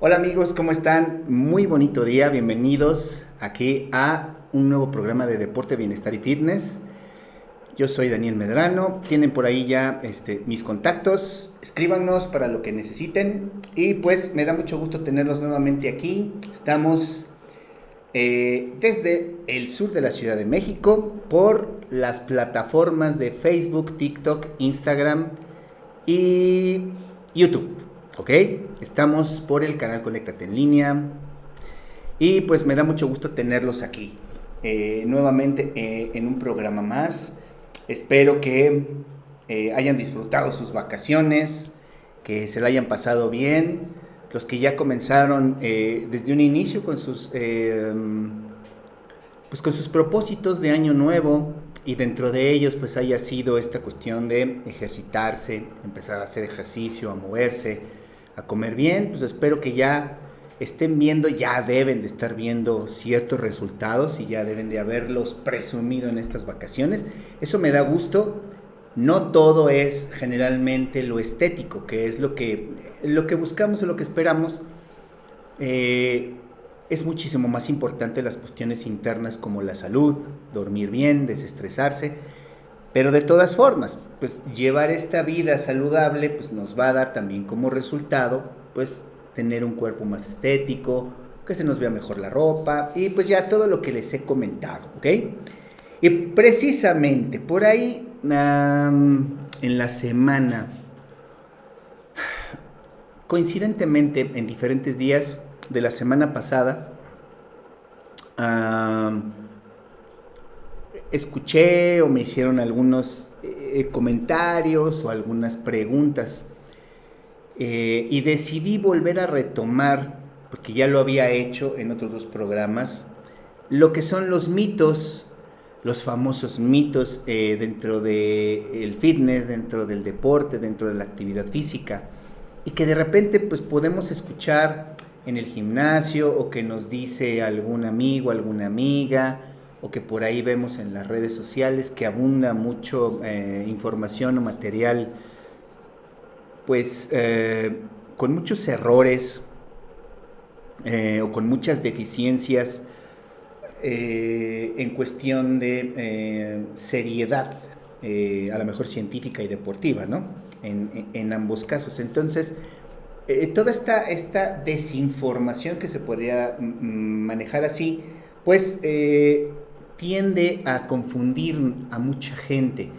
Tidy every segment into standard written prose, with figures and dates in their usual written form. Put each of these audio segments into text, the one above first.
Hola amigos, ¿cómo están? Muy bonito día, bienvenidos aquí a un nuevo programa de Deporte, Bienestar y Fitness. Yo soy Daniel Medrano, tienen por ahí ya mis contactos, escríbanos para lo que necesiten y pues me da mucho gusto tenerlos nuevamente aquí. Estamos desde el sur de la Ciudad de México por las plataformas de Facebook, TikTok, Instagram y YouTube, ¿ok? Estamos por el canal Conéctate en Línea y pues me da mucho gusto tenerlos aquí nuevamente en un programa más. Espero que hayan disfrutado sus vacaciones, que se la hayan pasado bien. Los que ya comenzaron desde un inicio pues con sus propósitos de año nuevo, y dentro de ellos pues haya sido esta cuestión de ejercitarse, empezar a hacer ejercicio, a moverse, a comer bien. Pues espero que ya estén viendo, ya deben de estar viendo ciertos resultados y ya deben de haberlos presumido en estas vacaciones. Eso me da gusto. No todo es generalmente lo estético, que es lo que buscamos o lo que esperamos. Es muchísimo más importante las cuestiones internas como la salud, dormir bien, desestresarse, pero de todas formas, pues llevar esta vida saludable pues nos va a dar también como resultado pues tener un cuerpo más estético, que se nos vea mejor la ropa y pues ya todo lo que les he comentado, ¿ok? Y precisamente por ahí en la semana, coincidentemente en diferentes días de la semana pasada, escuché o me hicieron algunos comentarios o algunas preguntas, y decidí volver a retomar, porque ya lo había hecho en otros dos programas, lo que son los mitos, los famosos mitos dentro del fitness, dentro del deporte, dentro de la actividad física, y que de repente pues podemos escuchar en el gimnasio, o que nos dice algún amigo, alguna amiga, o que por ahí vemos en las redes sociales que abunda mucho información o material pues con muchos errores o con muchas deficiencias en cuestión de seriedad, a lo mejor científica y deportiva, ¿no? En ambos casos. Entonces, toda esta desinformación, que se podría manejar así, pues tiende a confundir a mucha gente.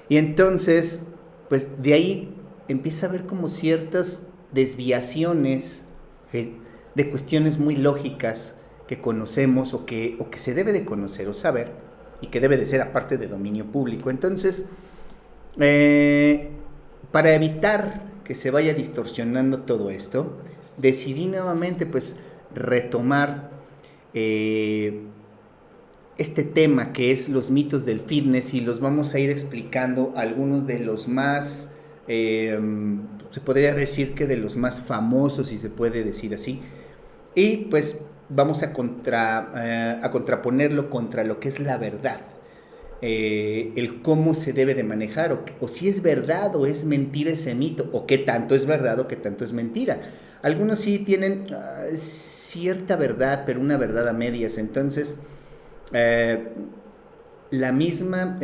Y entonces, pues de ahí empieza a haber como ciertas desviaciones de cuestiones muy lógicas que conocemos o que se debe de conocer o saber, y que debe de ser aparte de dominio público. Entonces, para evitar que se vaya distorsionando todo esto, decidí nuevamente pues retomar este tema que es los mitos del fitness, y los vamos a ir explicando algunos de los más, se podría decir que de los más famosos, si se puede decir así, y pues vamos a contraponerlo contra lo que es la verdad, el cómo se debe de manejar, o si es verdad o es mentira ese mito, o qué tanto es verdad o qué tanto es mentira. Algunos sí tienen cierta verdad, pero una verdad a medias. Entonces, la misma,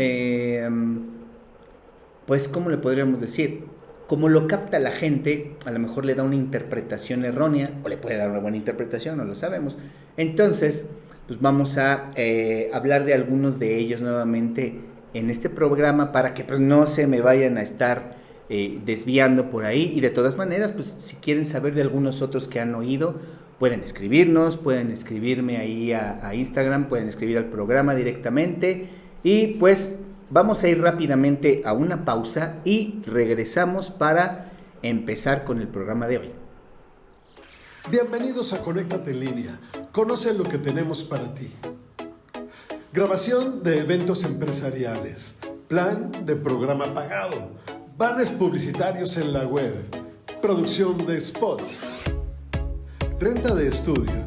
pues, ¿cómo le podríamos decir? Como lo capta la gente, a lo mejor le da una interpretación errónea, o le puede dar una buena interpretación, no lo sabemos. Entonces, pues vamos a hablar de algunos de ellos nuevamente en este programa, para que pues no se me vayan a estar desviando por ahí. Y de todas maneras, pues si quieren saber de algunos otros que han oído, pueden escribirnos, pueden escribirme ahí a Instagram, pueden escribir al programa directamente, y pues vamos a ir rápidamente a una pausa y regresamos para empezar con el programa de hoy. Bienvenidos a Conéctate en Línea. Conoce lo que tenemos para ti. Grabación de eventos empresariales, plan de programa pagado, banners publicitarios en la web, producción de spots, renta de estudio,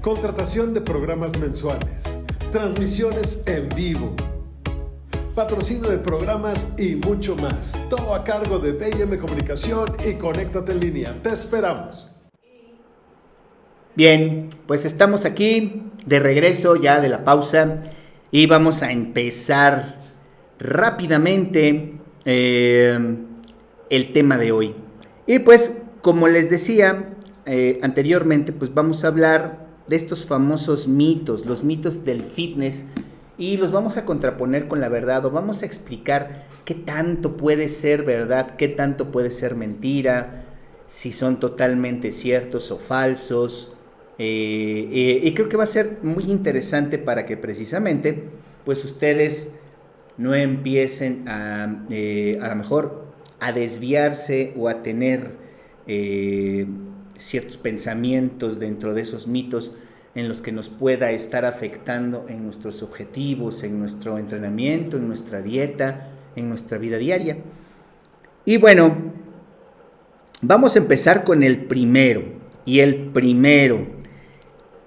contratación de programas mensuales, transmisiones en vivo. patrocinio de programas y mucho más. Todo a cargo de BM Comunicación y Conéctate en Línea. Te esperamos. Bien, pues estamos aquí de regreso ya de la pausa y vamos a empezar rápidamente el tema de hoy. Y pues, como les decía anteriormente, pues vamos a hablar de estos famosos mitos, los mitos del fitness, y los vamos a contraponer con la verdad, o vamos a explicar qué tanto puede ser verdad, qué tanto puede ser mentira, si son totalmente ciertos o falsos. Y creo que va a ser muy interesante para que precisamente pues ustedes no empiecen a lo mejor a desviarse o a tener ciertos pensamientos dentro de esos mitos en los que nos pueda estar afectando en nuestros objetivos, en nuestro entrenamiento, en nuestra dieta, en nuestra vida diaria. Y bueno, vamos a empezar con el primero. Y el primero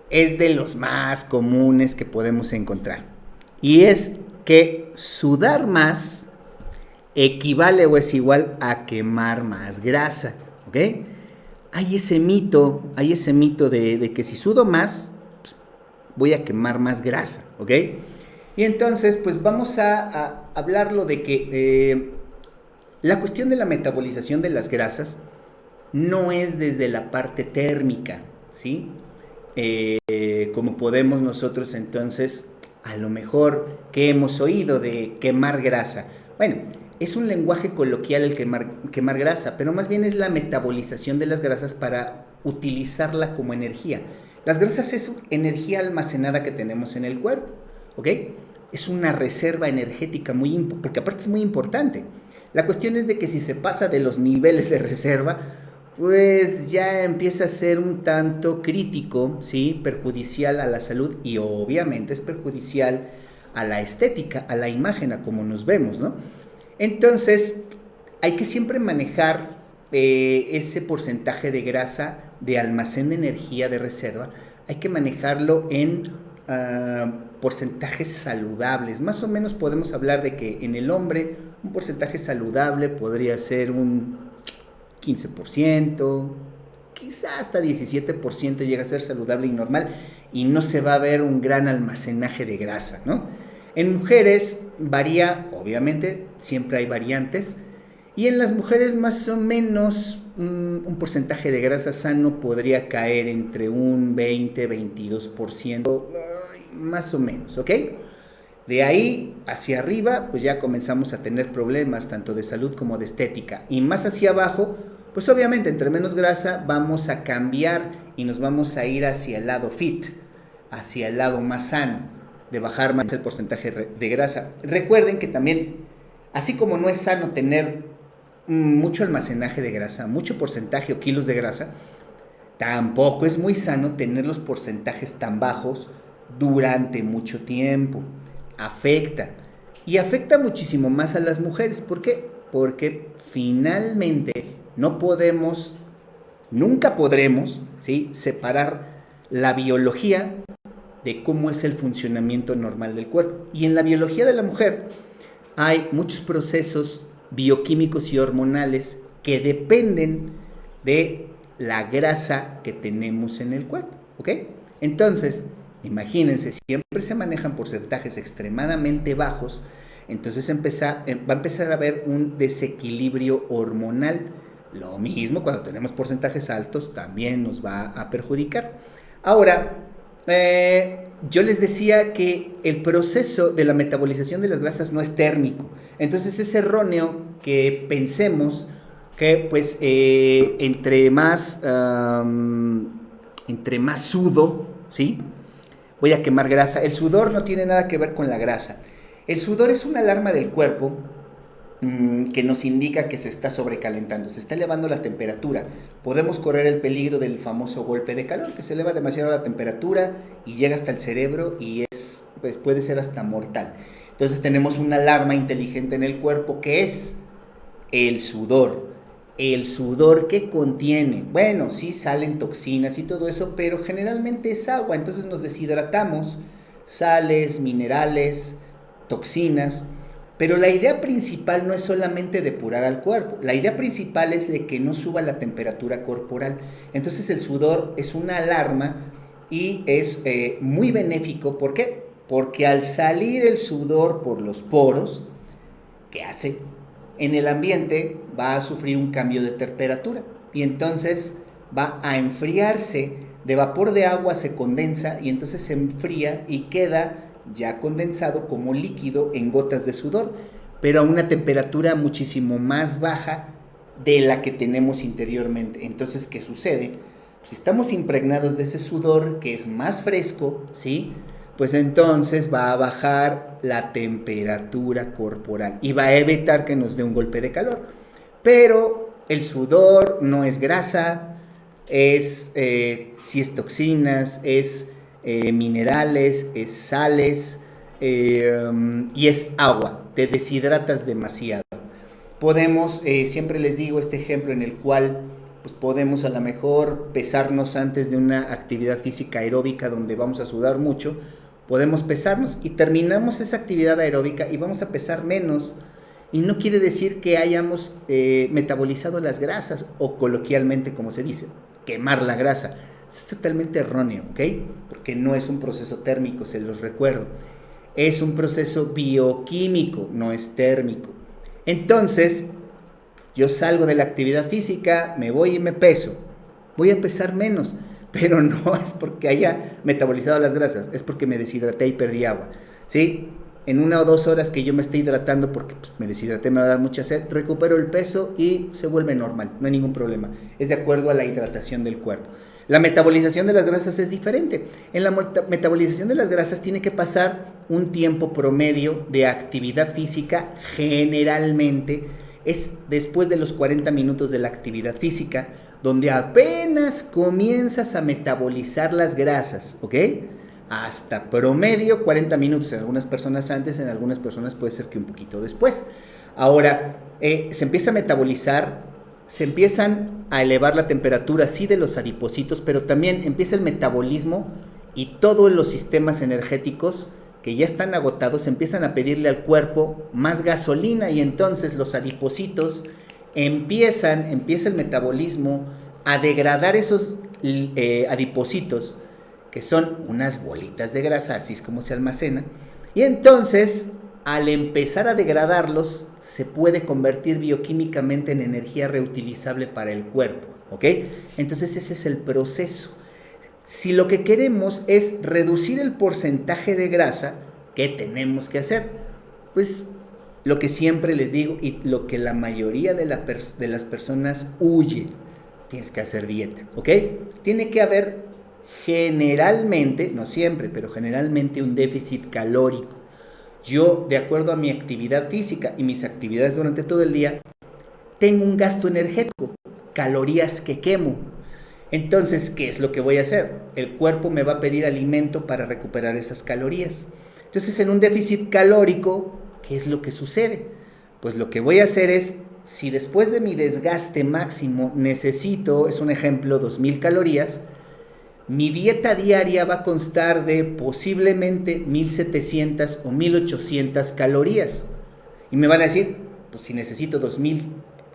es de los más comunes que podemos encontrar. Y es que sudar más equivale o es igual a quemar más grasa, ¿ok? Hay ese mito de que si sudo más, pues voy a quemar más grasa, ¿ok? Y entonces, pues vamos a hablarlo de que la cuestión de la metabolización de las grasas no es desde la parte térmica, ¿sí? Como podemos nosotros entonces, a lo mejor que hemos oído de quemar grasa. Bueno, es un lenguaje coloquial el quemar grasa, pero más bien es la metabolización de las grasas para utilizarla como energía. Las grasas es energía almacenada que tenemos en el cuerpo, ¿ok? Es una reserva energética porque aparte es muy importante. La cuestión es de que si se pasa de los niveles de reserva, pues ya empieza a ser un tanto crítico, ¿sí? Perjudicial a la salud y obviamente es perjudicial a la estética, a la imagen, a cómo nos vemos, ¿no? Entonces, hay que siempre manejar ese porcentaje de grasa, de almacén de energía de reserva, hay que manejarlo en porcentajes saludables. Más o menos podemos hablar de que en el hombre un porcentaje saludable podría ser un 15%, quizá hasta 17% llega a ser saludable y normal y no se va a ver un gran almacenaje de grasa, ¿no? En mujeres varía, obviamente, siempre hay variantes, y en las mujeres más o menos un porcentaje de grasa sano podría caer entre un 20-22%, más o menos, ¿ok? De ahí hacia arriba, pues ya comenzamos a tener problemas tanto de salud como de estética, y más hacia abajo, pues obviamente entre menos grasa vamos a cambiar y nos vamos a ir hacia el lado fit, hacia el lado más sano, de bajar más el porcentaje de grasa. Recuerden que también, así como no es sano tener mucho almacenaje de grasa, mucho porcentaje o kilos de grasa, tampoco es muy sano tener los porcentajes tan bajos durante mucho tiempo. Afecta, y afecta muchísimo más a las mujeres. ¿Por qué? Porque finalmente nunca podremos, ¿sí?, separar la biología de cómo es el funcionamiento normal del cuerpo. Y en la biología de la mujer hay muchos procesos bioquímicos y hormonales que dependen de la grasa que tenemos en el cuerpo, ¿ok? Entonces, imagínense, siempre se manejan porcentajes extremadamente bajos, entonces va a empezar a haber un desequilibrio hormonal. Lo mismo cuando tenemos porcentajes altos, también nos va a perjudicar. Ahora, yo les decía que el proceso de la metabolización de las grasas no es térmico, entonces es erróneo que pensemos que pues entre más sudo, ¿sí?, voy a quemar grasa. El sudor no tiene nada que ver con la grasa. El sudor es una alarma del cuerpo que nos indica que se está sobrecalentando, se está elevando la temperatura. Podemos correr el peligro del famoso golpe de calor, que se eleva demasiado la temperatura y llega hasta el cerebro y pues puede ser hasta mortal. Entonces tenemos una alarma inteligente en el cuerpo que es el sudor. ¿El sudor qué contiene? Bueno, sí salen toxinas y todo eso, pero generalmente es agua, entonces nos deshidratamos, sales, minerales, toxinas. Pero la idea principal no es solamente depurar al cuerpo, la idea principal es de que no suba la temperatura corporal. Entonces el sudor es una alarma y es muy benéfico. ¿Por qué? Porque al salir el sudor por los poros, ¿qué hace? En el ambiente va a sufrir un cambio de temperatura y entonces va a enfriarse, de vapor de agua se condensa y entonces se enfría y queda ya condensado como líquido en gotas de sudor, pero a una temperatura muchísimo más baja de la que tenemos interiormente. Entonces, ¿qué sucede? Si estamos impregnados de ese sudor que es más fresco, ¿sí? Pues entonces va a bajar la temperatura corporal y va a evitar que nos dé un golpe de calor. Pero el sudor no es grasa, sí es toxinas, es minerales, es sales y es agua. Te deshidratas demasiado. Podemos, siempre les digo este ejemplo en el cual pues podemos a lo mejor pesarnos antes de una actividad física aeróbica donde vamos a sudar mucho. Podemos pesarnos y terminamos esa actividad aeróbica y vamos a pesar menos. Y no quiere decir que hayamos metabolizado las grasas o coloquialmente como se dice, quemar la grasa. Es totalmente erróneo, ¿ok? Porque no es un proceso térmico, se los recuerdo. Es un proceso bioquímico, no es térmico. Entonces, yo salgo de la actividad física, me voy y me peso. Voy a pesar menos, pero no es porque haya metabolizado las grasas, es porque me deshidraté y perdí agua, ¿sí? En 1 o 2 horas que yo me esté hidratando porque pues, me deshidraté, me va a dar mucha sed, recupero el peso y se vuelve normal, no hay ningún problema. Es de acuerdo a la hidratación del cuerpo. La metabolización de las grasas es diferente. En la metabolización de las grasas tiene que pasar un tiempo promedio de actividad física, generalmente es después de los 40 minutos de la actividad física, donde apenas comienzas a metabolizar las grasas, ¿ok? Hasta promedio 40 minutos, en algunas personas antes, en algunas personas puede ser que un poquito después. Ahora, se empieza a metabolizar, se empiezan a elevar la temperatura, sí, de los adipocitos, pero también empieza el metabolismo y todos los sistemas energéticos que ya están agotados empiezan a pedirle al cuerpo más gasolina y entonces los adipocitos empieza el metabolismo a degradar esos adipocitos, que son unas bolitas de grasa, así es como se almacena, y entonces al empezar a degradarlos se puede convertir bioquímicamente en energía reutilizable para el cuerpo, ¿ok? Entonces ese es el proceso. Si lo que queremos es reducir el porcentaje de grasa, ¿qué tenemos que hacer? Pues lo que siempre les digo y lo que la mayoría de las personas huye, tienes que hacer dieta, ¿ok? Tiene que haber generalmente, no siempre, pero generalmente un déficit calórico. Yo, de acuerdo a mi actividad física y mis actividades durante todo el día, tengo un gasto energético, calorías que quemo. Entonces, ¿qué es lo que voy a hacer? El cuerpo me va a pedir alimento para recuperar esas calorías. Entonces, en un déficit calórico, ¿qué es lo que sucede? Pues lo que voy a hacer es, si después de mi desgaste máximo necesito, es un ejemplo, 2000 calorías, mi dieta diaria va a constar de posiblemente 1700 o 1800 calorías. Y me van a decir, pues si necesito 2000,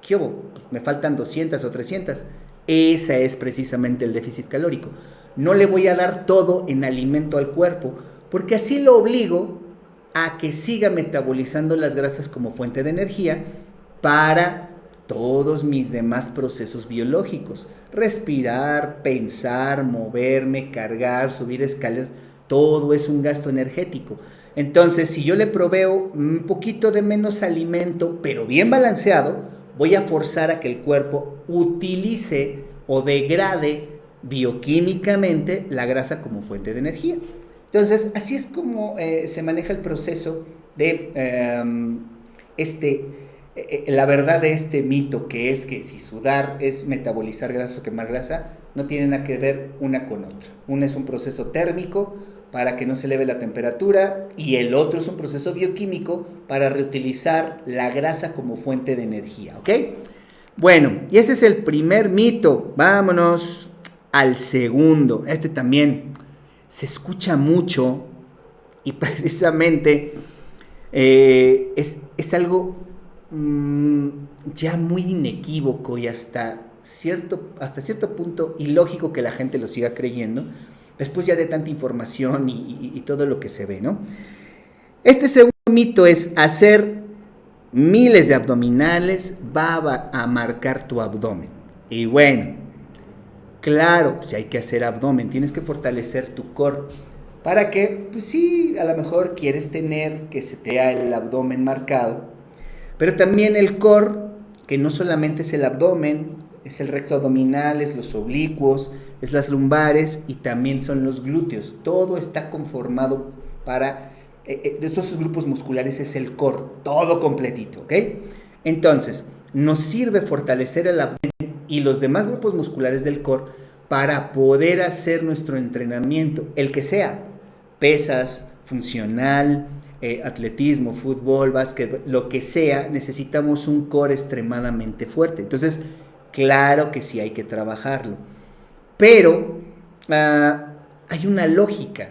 ¿qué hubo? Pues me faltan 200 o 300. Ese es precisamente el déficit calórico. No le voy a dar todo en alimento al cuerpo, porque así lo obligo a que siga metabolizando las grasas como fuente de energía para todos mis demás procesos biológicos. Respirar, pensar, moverme, cargar, subir escaleras, todo es un gasto energético. Entonces, si yo le proveo un poquito de menos alimento, pero bien balanceado, voy a forzar a que el cuerpo utilice o degrade bioquímicamente la grasa como fuente de energía. Entonces, así es como se maneja el proceso de la verdad de este mito, que es que si sudar es metabolizar grasa o quemar grasa, no tiene nada que ver una con otra. Una es un proceso térmico para que no se eleve la temperatura y el otro es un proceso bioquímico para reutilizar la grasa como fuente de energía, ¿ok? Bueno, y ese es el primer mito. Vámonos al segundo. Este también se escucha mucho y precisamente Es algo ya muy inequívoco y hasta cierto punto ilógico que la gente lo siga creyendo, después ya de tanta información y todo lo que se ve, ¿no? Este segundo mito es hacer miles de abdominales va a marcar tu abdomen. Y bueno, claro, pues hay que hacer abdomen, tienes que fortalecer tu core. ¿Para qué? Pues sí, a lo mejor quieres tener que se te vea el abdomen marcado, pero también el core, que no solamente es el abdomen, es el recto abdominal, es los oblicuos, es las lumbares y también son los glúteos. Todo está conformado para, de esos grupos musculares es el core, todo completito, ¿ok? Entonces, nos sirve fortalecer el abdomen y los demás grupos musculares del core para poder hacer nuestro entrenamiento, el que sea, pesas, funcional, atletismo, fútbol, básquet, lo que sea, necesitamos un core extremadamente fuerte. Entonces, claro que sí hay que trabajarlo, pero hay una lógica.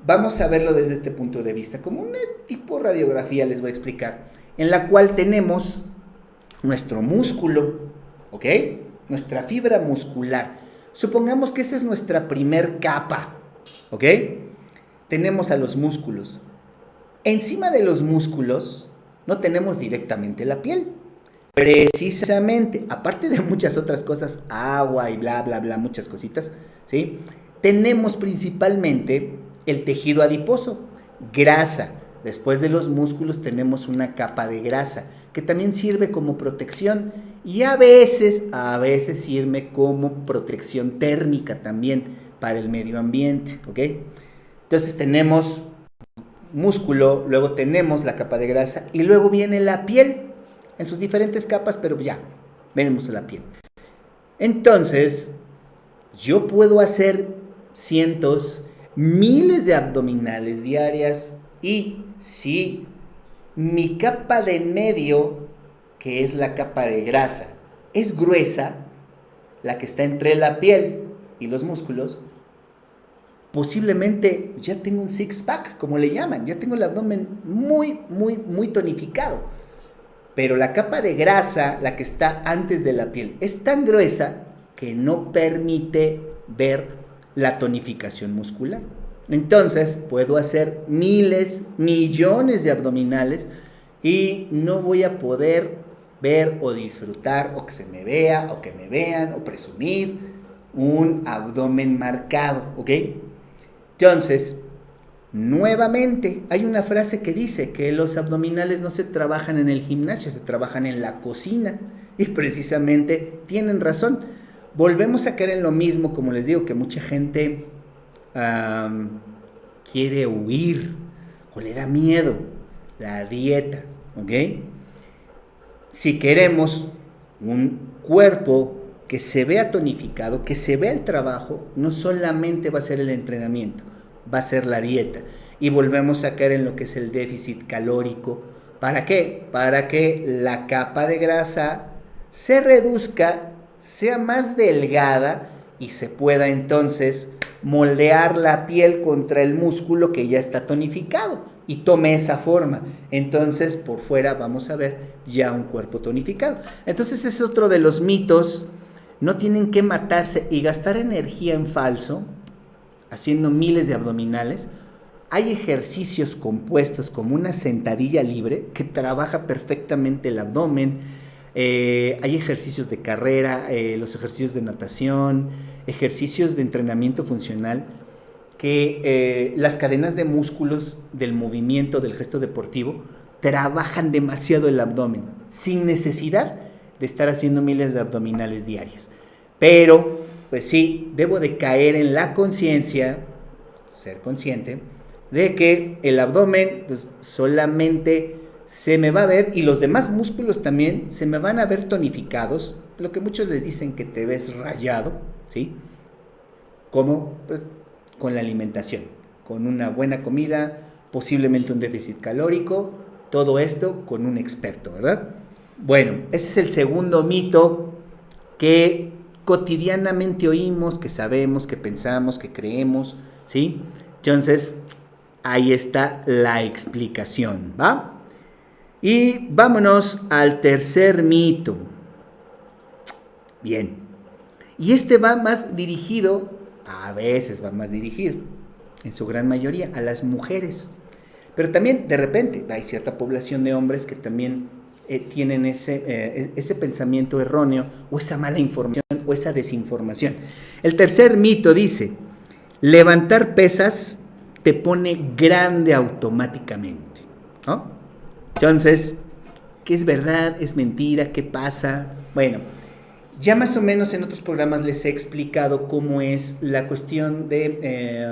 Vamos a verlo desde este punto de vista, como una tipo radiografía les voy a explicar, en la cual tenemos nuestro músculo, ¿ok? Nuestra fibra muscular. Supongamos que esa es nuestra primer capa, ¿ok? Tenemos a los músculos. Encima de los músculos no tenemos directamente la piel. Precisamente, aparte de muchas otras cosas, agua y bla, bla, bla, muchas cositas, ¿sí? Tenemos principalmente el tejido adiposo, grasa. Después de los músculos tenemos una capa de grasa que también sirve como protección y a veces sirve como protección térmica también para el medio ambiente, ¿ok? Entonces tenemos músculo, luego tenemos la capa de grasa y luego viene la piel en sus diferentes capas, pero ya, venimos a la piel. Entonces, yo puedo hacer cientos, miles de abdominales diarias y si mi capa de en medio, que es la capa de grasa, es gruesa, la que está entre la piel y los músculos, posiblemente ya tengo un six-pack, como le llaman, ya tengo el abdomen muy, muy, muy tonificado. Pero la capa de grasa, la que está antes de la piel, es tan gruesa que no permite ver la tonificación muscular. Entonces, puedo hacer miles, millones de abdominales y no voy a poder ver o disfrutar o que se me vea o que me vean o presumir un abdomen marcado, ¿ok? Entonces, nuevamente, hay una frase que dice que los abdominales no se trabajan en el gimnasio, se trabajan en la cocina. Y precisamente tienen razón. Volvemos a caer en lo mismo, como les digo, que mucha gente quiere huir o le da miedo la dieta, ¿ok? Si queremos un cuerpo que se vea tonificado, que se vea el trabajo, no solamente va a ser el entrenamiento, va a ser la dieta. Y volvemos a caer en lo que es el déficit calórico. ¿Para qué? Para que la capa de grasa se reduzca, sea más delgada y se pueda entonces moldear la piel contra el músculo que ya está tonificado y tome esa forma. Entonces, por fuera vamos a ver ya un cuerpo tonificado. Entonces, es otro de los mitos. No tienen que matarse y gastar energía en falso haciendo miles de abdominales. Hay ejercicios compuestos como una sentadilla libre que trabaja perfectamente el abdomen. Hay ejercicios de carrera, los ejercicios de natación, ejercicios de entrenamiento funcional que las cadenas de músculos del movimiento, del gesto deportivo, trabajan demasiado el abdomen sin necesidad de estar haciendo miles de abdominales diarias. Pero, pues sí, debo de caer en la conciencia, ser consciente, de que el abdomen pues, solamente se me va a ver, y los demás músculos también, se me van a ver tonificados, lo que muchos les dicen que te ves rayado, ¿sí? Como, pues, con la alimentación, con una buena comida, posiblemente un déficit calórico, todo esto con un experto, ¿verdad? Bueno, ese es el segundo mito que cotidianamente oímos, que sabemos, que pensamos, que creemos, ¿sí? Entonces, ahí está la explicación, ¿va? Y vámonos al tercer mito. Bien. Y este va más dirigido, a veces va más dirigido, en su gran mayoría, a las mujeres. Pero también, de repente, hay cierta población de hombres que también tienen ese pensamiento erróneo, o esa mala información, o esa desinformación. El tercer mito dice: levantar pesas te pone grande automáticamente, ¿no? Entonces, ¿qué es verdad? ¿Es mentira? ¿Qué pasa? Bueno, ya más o menos en otros programas les he explicado cómo es la cuestión de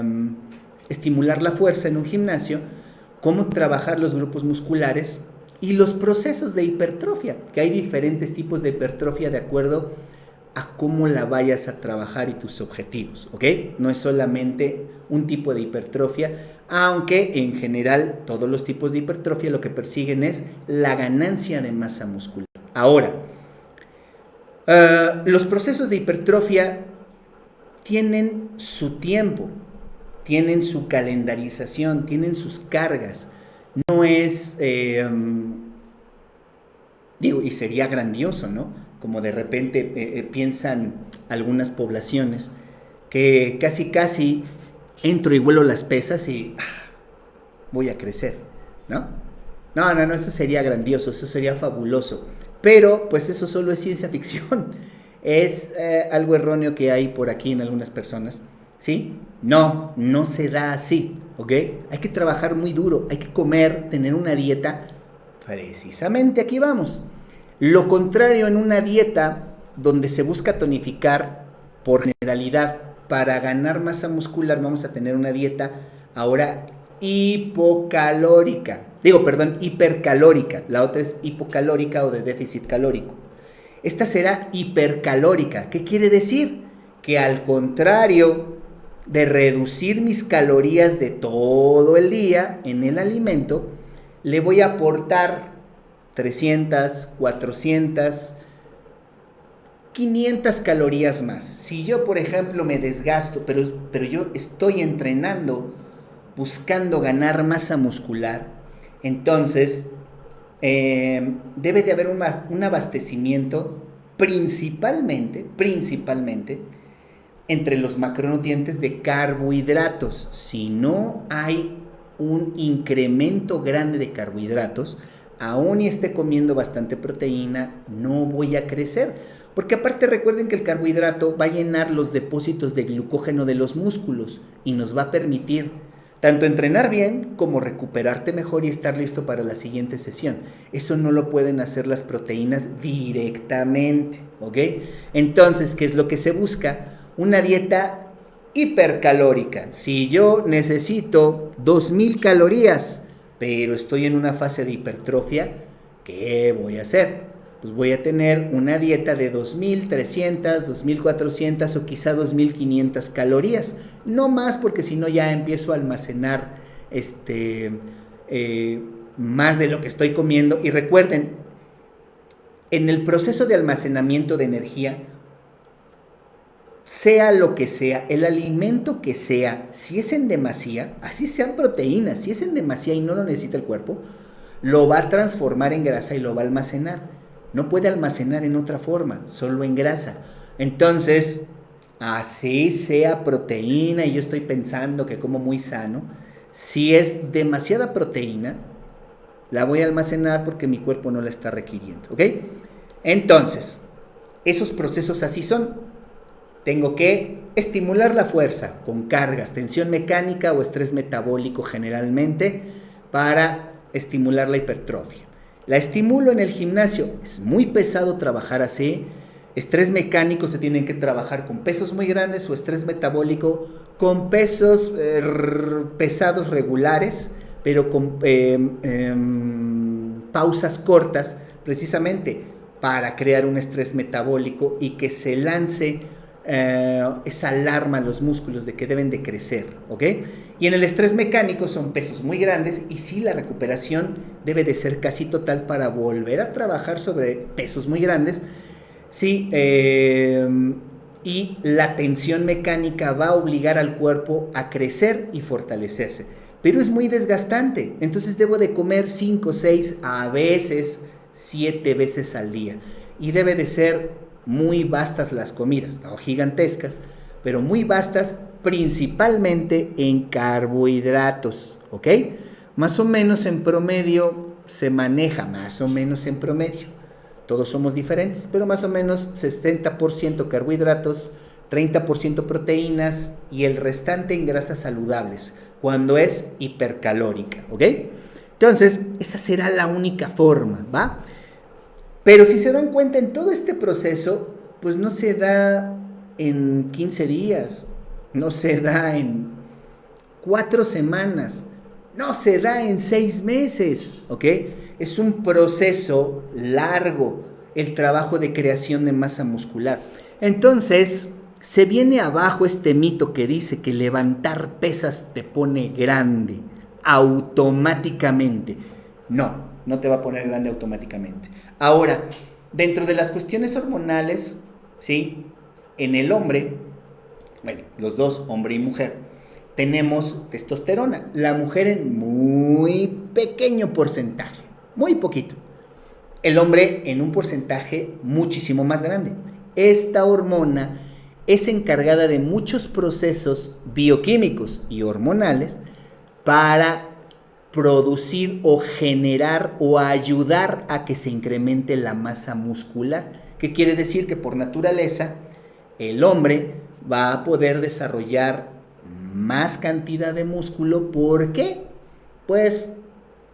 estimular la fuerza en un gimnasio, cómo trabajar los grupos musculares y los procesos de hipertrofia, que hay diferentes tipos de hipertrofia de acuerdo a cómo la vayas a trabajar y tus objetivos, ¿ok? No es solamente un tipo de hipertrofia, aunque en general todos los tipos de hipertrofia lo que persiguen es la ganancia de masa muscular. Ahora, los procesos de hipertrofia tienen su tiempo, tienen su calendarización, tienen sus cargas. No es, y sería grandioso, ¿no? Como de repente piensan algunas poblaciones que casi entro y vuelo las pesas y voy a crecer, ¿no? No, eso sería grandioso, eso sería fabuloso. Pero, pues eso solo es ciencia ficción. Es algo erróneo que hay por aquí en algunas personas, ¿sí? No se da así, ¿ok? Hay que trabajar muy duro, hay que comer, tener una dieta. Precisamente aquí vamos. Lo contrario en una dieta donde se busca tonificar por generalidad para ganar masa muscular, vamos a tener una dieta ahora hipercalórica. La otra es hipocalórica o de déficit calórico. Esta será hipercalórica. ¿Qué quiere decir? Que al contrario de reducir mis calorías de todo el día en el alimento, le voy a aportar 300, 400, 500 calorías más. Si yo, por ejemplo, me desgasto, pero yo estoy entrenando buscando ganar masa muscular, entonces debe de haber un abastecimiento principalmente entre los macronutrientes de carbohidratos. Si no hay un incremento grande de carbohidratos, aún y esté comiendo bastante proteína, no voy a crecer. Porque aparte recuerden que el carbohidrato va a llenar los depósitos de glucógeno de los músculos y nos va a permitir tanto entrenar bien como recuperarte mejor y estar listo para la siguiente sesión. Eso no lo pueden hacer las proteínas directamente, ¿ok? Entonces, ¿qué es lo que se busca? Una dieta hipercalórica. Si yo necesito 2000 calorías, pero estoy en una fase de hipertrofia, ¿qué voy a hacer? Pues voy a tener una dieta de 2300, 2400 o quizá 2500 calorías. No más, porque si no ya empiezo a almacenar más de lo que estoy comiendo. Y recuerden, en el proceso de almacenamiento de energía, sea lo que sea, el alimento que sea, si es en demasía, así sean proteínas, si es en demasía y no lo necesita el cuerpo, lo va a transformar en grasa y lo va a almacenar. No puede almacenar en otra forma, solo en grasa. Entonces, así sea proteína y yo estoy pensando que como muy sano, si es demasiada proteína, la voy a almacenar porque mi cuerpo no la está requiriendo, ¿ok? Entonces, esos procesos así son. Tengo que estimular la fuerza con cargas, tensión mecánica o estrés metabólico generalmente para estimular la hipertrofia. La estimulo en el gimnasio, es muy pesado trabajar así. Estrés mecánico se tienen que trabajar con pesos muy grandes o estrés metabólico con pesos pesados regulares, pero con pausas cortas, precisamente para crear un estrés metabólico y que se lance esa alarma a los músculos de que deben de crecer, ¿ok? Y en el estrés mecánico son pesos muy grandes y sí, la recuperación debe de ser casi total para volver a trabajar sobre pesos muy grandes, sí, y la tensión mecánica va a obligar al cuerpo a crecer y fortalecerse. pero es muy desgastante. Entonces debo de comer 5, 6, a veces 7 veces al día. Y debe de ser muy vastas las comidas, no gigantescas, pero muy vastas, principalmente en carbohidratos, ¿ok? Más o menos en promedio se maneja, más o menos en promedio. Todos somos diferentes, pero más o menos 60% carbohidratos, 30% proteínas y el restante en grasas saludables, cuando es hipercalórica, ¿ok? Entonces, esa será la única forma, ¿va? Pero si se dan cuenta, en todo este proceso, pues no se da en 15 días, no se da en 4 semanas, no se da en 6 meses, ¿ok? Es un proceso largo el trabajo de creación de masa muscular. Entonces, se viene abajo este mito que dice que levantar pesas te pone grande automáticamente. No, no te va a poner grande automáticamente. Ahora, dentro de las cuestiones hormonales, ¿sí? En el hombre, bueno, los dos, hombre y mujer, tenemos testosterona. La mujer en muy pequeño porcentaje, muy poquito. El hombre en un porcentaje muchísimo más grande. Esta hormona es encargada de muchos procesos bioquímicos y hormonales para producir o generar o ayudar a que se incremente la masa muscular. ¿Qué quiere decir? Que por naturaleza el hombre va a poder desarrollar más cantidad de músculo. ¿Por qué? Pues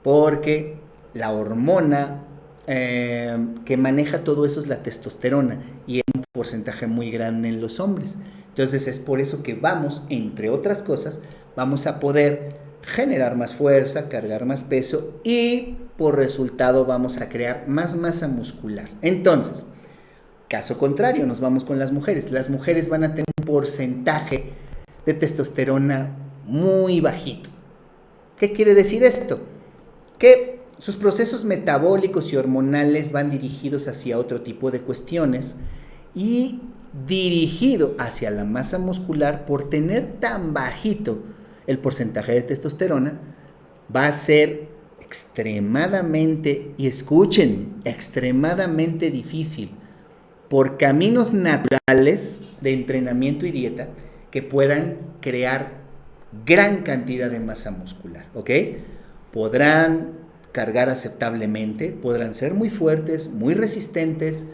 porque la hormona que maneja todo eso es la testosterona y es un porcentaje muy grande en los hombres. Entonces es por eso que vamos, entre otras cosas, vamos a poder generar más fuerza, cargar más peso y por resultado vamos a crear más masa muscular. Entonces, caso contrario, nos vamos con las mujeres. Las mujeres van a tener un porcentaje de testosterona muy bajito. ¿Qué quiere decir esto? Que sus procesos metabólicos y hormonales van dirigidos hacia otro tipo de cuestiones y dirigido hacia la masa muscular. Por tener tan bajito el porcentaje de testosterona, va a ser extremadamente, y escuchen, extremadamente difícil por caminos naturales de entrenamiento y dieta que puedan crear gran cantidad de masa muscular, ¿ok? Podrán cargar aceptablemente, podrán ser muy fuertes, muy resistentes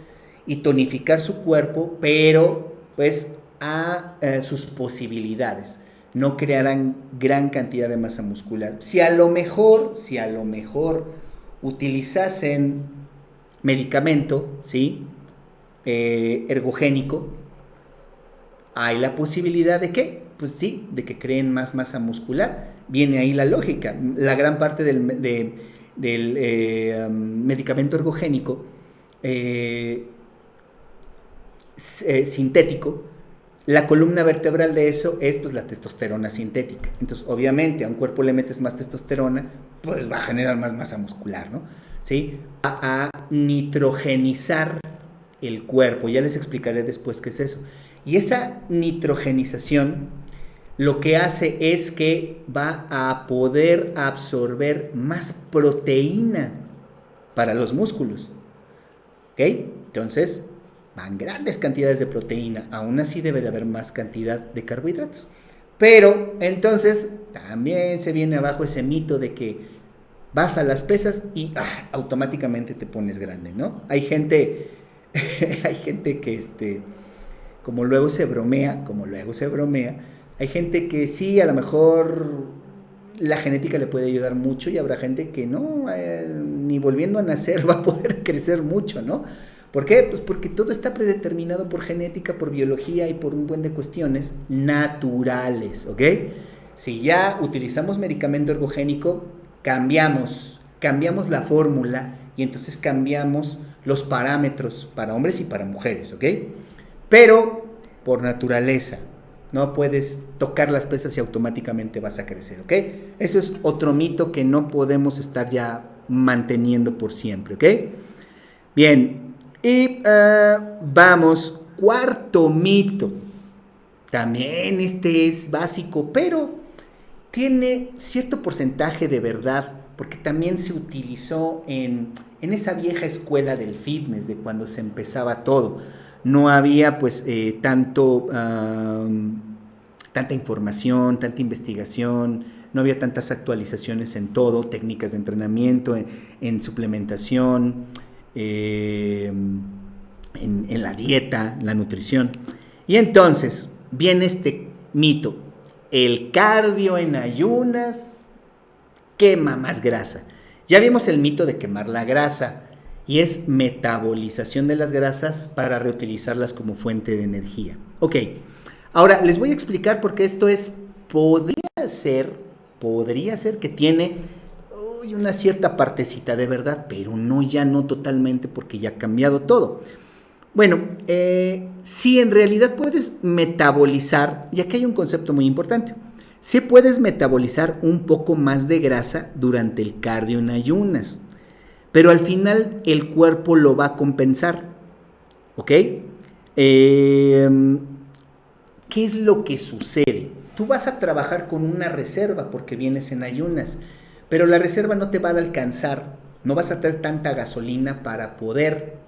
y tonificar su cuerpo, pero pues a sus posibilidades. No crearán gran cantidad de masa muscular. Si a lo mejor utilizasen medicamento, ¿sí? Ergogénico, hay la posibilidad de que, pues sí, de que creen más masa muscular. Viene ahí la lógica. La gran parte del medicamento ergogénico sintético, la columna vertebral de eso es pues la testosterona sintética. Entonces, obviamente, a un cuerpo le metes más testosterona, pues va a generar más masa muscular, ¿no? ¿Sí? A nitrogenizar el cuerpo. Ya les explicaré después qué es eso. Y esa nitrogenización lo que hace es que va a poder absorber más proteína para los músculos. ¿Ok? Entonces, van grandes cantidades de proteína. Aún así debe de haber más cantidad de carbohidratos. Pero, entonces, también se viene abajo ese mito de que vas a las pesas y automáticamente te pones grande, ¿no? Hay gente que, como luego se bromea, hay gente que sí, a lo mejor la genética le puede ayudar mucho y habrá gente que no, ni volviendo a nacer va a poder crecer mucho, ¿no? ¿Por qué? Pues porque todo está predeterminado por genética, por biología y por un buen de cuestiones naturales, ¿ok? Si ya utilizamos medicamento ergogénico, cambiamos la fórmula y entonces cambiamos los parámetros para hombres y para mujeres, ¿ok? Pero por naturaleza, no puedes tocar las pesas y automáticamente vas a crecer, ¿ok? Eso es otro mito que no podemos estar ya manteniendo por siempre, ¿ok? Bien, y vamos, cuarto mito. También este es básico, pero tiene cierto porcentaje de verdad, porque también se utilizó en esa vieja escuela del fitness, de cuando se empezaba todo. No había pues tanta información, tanta investigación, no había tantas actualizaciones en todo, técnicas de entrenamiento, en suplementación, en la dieta, la nutrición. Y entonces viene este mito: el cardio en ayunas quema más grasa. Ya vimos el mito de quemar la grasa, y es metabolización de las grasas para reutilizarlas como fuente de energía. Ok, ahora les voy a explicar por qué esto podría ser que tiene una cierta partecita de verdad, pero ya no totalmente, porque ya ha cambiado todo. Bueno, sí, en realidad puedes metabolizar, y aquí hay un concepto muy importante. Sí puedes metabolizar un poco más de grasa durante el cardio en ayunas, pero al final el cuerpo lo va a compensar, ¿ok? ¿Qué es lo que sucede? Tú vas a trabajar con una reserva porque vienes en ayunas, pero la reserva no te va a alcanzar, no vas a tener tanta gasolina para poder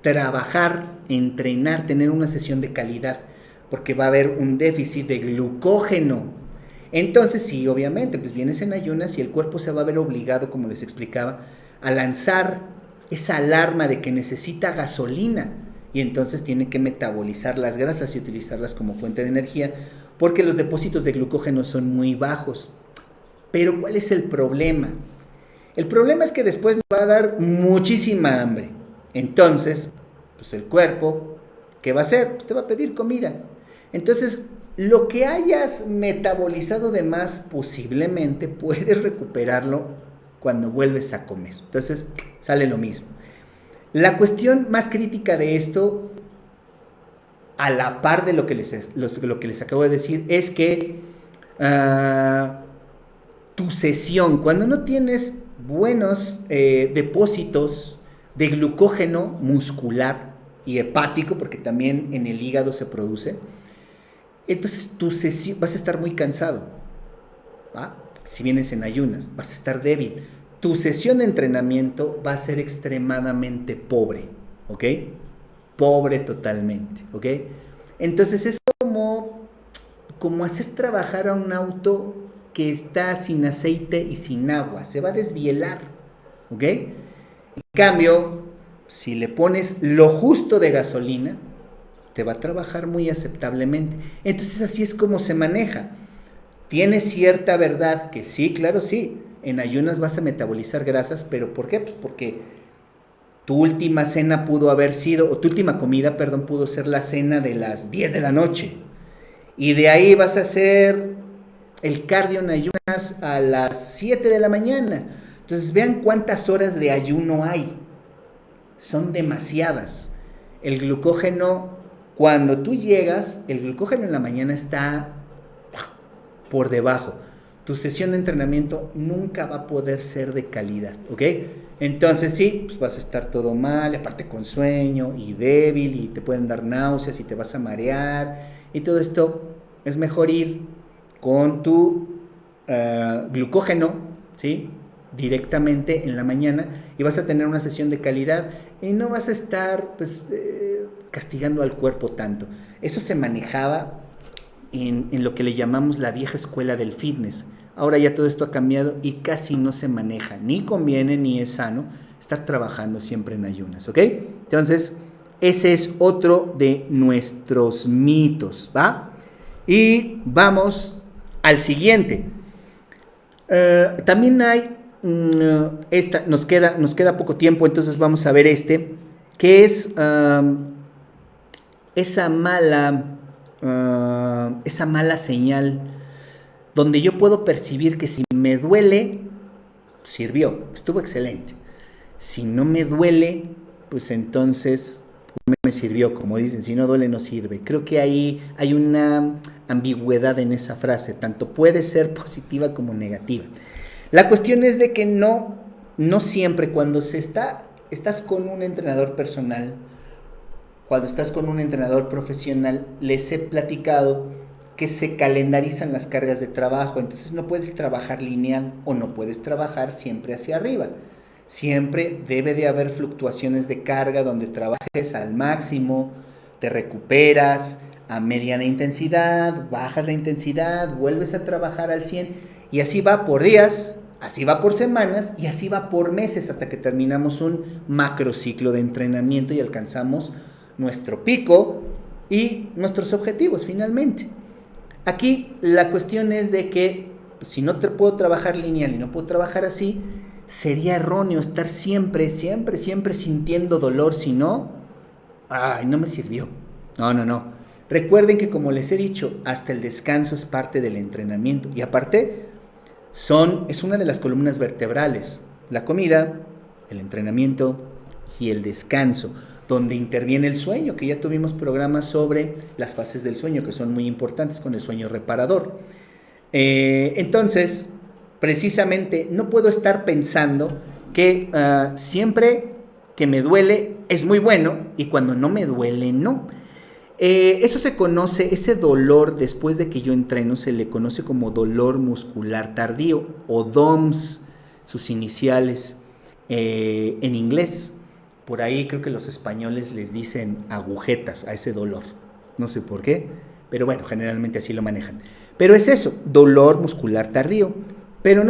trabajar, entrenar, tener una sesión de calidad, porque va a haber un déficit de glucógeno. Entonces sí, obviamente, pues vienes en ayunas y el cuerpo se va a ver obligado, como les explicaba, a lanzar esa alarma de que necesita gasolina, y entonces tiene que metabolizar las grasas y utilizarlas como fuente de energía, porque los depósitos de glucógeno son muy bajos. Pero ¿cuál es el problema? El problema es que después nos va a dar muchísima hambre. Entonces, pues el cuerpo, ¿qué va a hacer? Pues te va a pedir comida. Entonces, lo que hayas metabolizado de más, posiblemente puedes recuperarlo cuando vuelves a comer. Entonces, sale lo mismo. La cuestión más crítica de esto, a la par de lo que les acabo de decir, es que tu sesión, cuando no tienes buenos depósitos de glucógeno muscular y hepático, porque también en el hígado se produce, entonces tu sesión vas a estar muy cansado, ¿va? Si vienes en ayunas, vas a estar débil. Tu sesión de entrenamiento va a ser extremadamente pobre, ¿ok? Pobre totalmente, ¿ok? Entonces es como hacer trabajar a un auto que está sin aceite y sin agua, se va a desvielar, ¿ok? En cambio, si le pones lo justo de gasolina, te va a trabajar muy aceptablemente. Entonces así es como se maneja. Tiene cierta verdad que sí, claro, sí, en ayunas vas a metabolizar grasas, pero ¿por qué? Pues porque tu última cena pudo haber sido, o tu última comida, perdón, pudo ser la cena de las 10 de la noche. Y de ahí vas a hacer el cardio en ayunas a las 7 de la mañana. Entonces vean cuántas horas de ayuno hay. Son demasiadas. El glucógeno, cuando tú llegas, el glucógeno en la mañana está por debajo. Tu sesión de entrenamiento nunca va a poder ser de calidad, ¿ok? Entonces sí, pues vas a estar todo mal, aparte con sueño y débil, y te pueden dar náuseas y te vas a marear, y todo esto. Es mejor ir con tu glucógeno, ¿sí?, directamente en la mañana, y vas a tener una sesión de calidad y no vas a estar pues castigando al cuerpo tanto. Eso se manejaba en lo que le llamamos la vieja escuela del fitness. Ahora ya todo esto ha cambiado y casi no se maneja, ni conviene ni es sano estar trabajando siempre en ayunas, ¿ok? Entonces, ese es otro de nuestros mitos, ¿va? Y vamos al siguiente. También hay nos queda poco tiempo, entonces vamos a ver que es esa mala señal, donde yo puedo percibir que si me duele, sirvió, estuvo excelente. Si no me duele, pues entonces me sirvió, como dicen, si no duele no sirve. Creo que ahí hay una ambigüedad en esa frase, tanto puede ser positiva como negativa. La cuestión es de que no siempre cuando estás con un entrenador personal, cuando estás con un entrenador profesional, les he platicado que se calendarizan las cargas de trabajo. Entonces no puedes trabajar lineal o no puedes trabajar siempre hacia arriba. Siempre debe de haber fluctuaciones de carga donde trabajes al máximo, te recuperas a mediana intensidad, bajas la intensidad, vuelves a trabajar al 100 y así va por días, así va por semanas y así va por meses hasta que terminamos un macrociclo de entrenamiento y alcanzamos nuestro pico y nuestros objetivos finalmente. Aquí la cuestión es de que si no te puedo trabajar lineal y no puedo trabajar así, sería erróneo estar siempre sintiendo dolor, si no, no me sirvió. No. Recuerden que, como les he dicho, hasta el descanso es parte del entrenamiento y aparte es una de las columnas vertebrales, la comida, el entrenamiento y el descanso, donde interviene el sueño, que ya tuvimos programas sobre las fases del sueño, que son muy importantes con el sueño reparador. Entonces, precisamente, no puedo estar pensando que siempre que me duele es muy bueno y cuando no me duele, no. Eso se conoce, ese dolor después de que yo entreno, se le conoce como dolor muscular tardío o DOMS, sus iniciales en inglés. Por ahí creo que los españoles les dicen agujetas a ese dolor. No sé por qué, pero bueno, generalmente así lo manejan. Pero es eso, dolor muscular tardío. Pero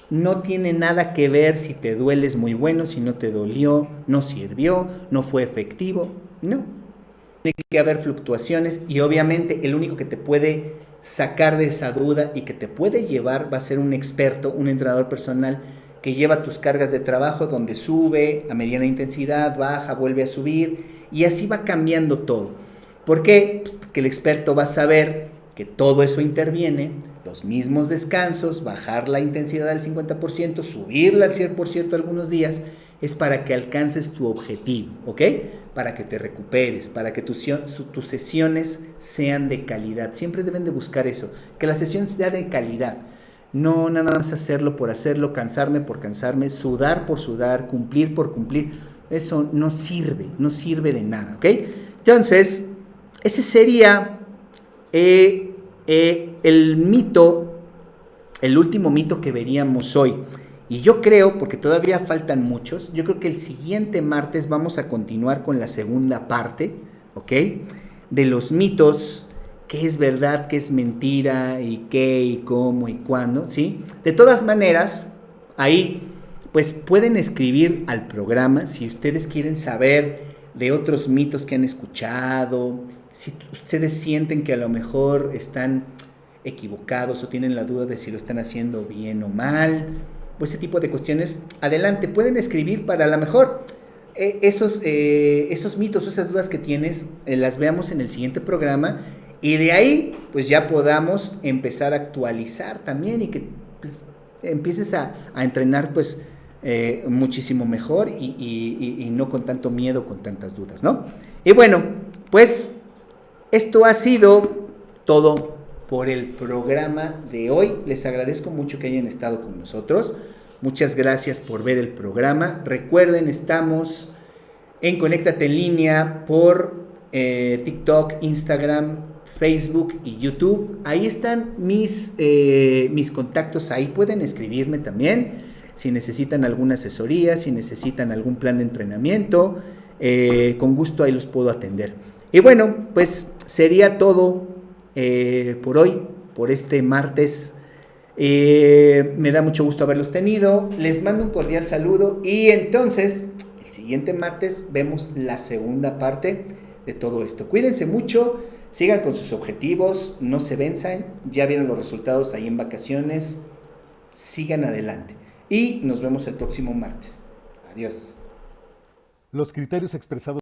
no tiene nada que ver si te duele es muy bueno, si no te dolió, no sirvió, no fue efectivo. No. Tiene que haber fluctuaciones y obviamente el único que te puede sacar de esa duda y que te puede llevar va a ser un experto, un entrenador personal que lleva tus cargas de trabajo donde sube a mediana intensidad, baja, vuelve a subir y así va cambiando todo. ¿Por qué? Porque el experto va a saber que todo eso interviene, los mismos descansos, bajar la intensidad al 50%, subirla al 100% algunos días, es para que alcances tu objetivo, ¿ok? Para que te recuperes, para que tus sesiones sean de calidad. Siempre deben de buscar eso, que la sesión sea de calidad. No nada más hacerlo por hacerlo, cansarme por cansarme, sudar por sudar, cumplir por cumplir. Eso no sirve de nada, ¿ok? Entonces, ese sería el mito, el último mito que veríamos hoy. Y yo creo, porque todavía faltan muchos, yo creo que el siguiente martes vamos a continuar con la segunda parte, ¿ok? De los mitos, qué es verdad, qué es mentira, y qué, y cómo, y cuándo, ¿sí? De todas maneras, ahí, pues pueden escribir al programa si ustedes quieren saber de otros mitos que han escuchado, si ustedes sienten que a lo mejor están equivocados o tienen la duda de si lo están haciendo bien o mal, pues ese tipo de cuestiones, adelante, pueden escribir para a lo mejor esos mitos o esas dudas que tienes, las veamos en el siguiente programa y de ahí pues ya podamos empezar a actualizar también y que pues, empieces a entrenar pues muchísimo mejor y no con tanto miedo, con tantas dudas, ¿no? Y bueno, pues esto ha sido todo por el programa de hoy. Les agradezco mucho que hayan estado con nosotros. Muchas gracias por ver el programa. Recuerden, estamos en Conéctate en Línea por TikTok, Instagram, Facebook y YouTube. Ahí están mis contactos. Ahí pueden escribirme también si necesitan alguna asesoría, si necesitan algún plan de entrenamiento. Con gusto ahí los puedo atender. Y bueno, pues sería todo por hoy, por este martes. Me da mucho gusto haberlos tenido. Les mando un cordial saludo y entonces el siguiente martes vemos la segunda parte de todo esto. Cuídense mucho, sigan con sus objetivos, no se venzan. Ya vieron los resultados ahí en vacaciones. Sigan adelante y nos vemos el próximo martes. Adiós. Los criterios expresados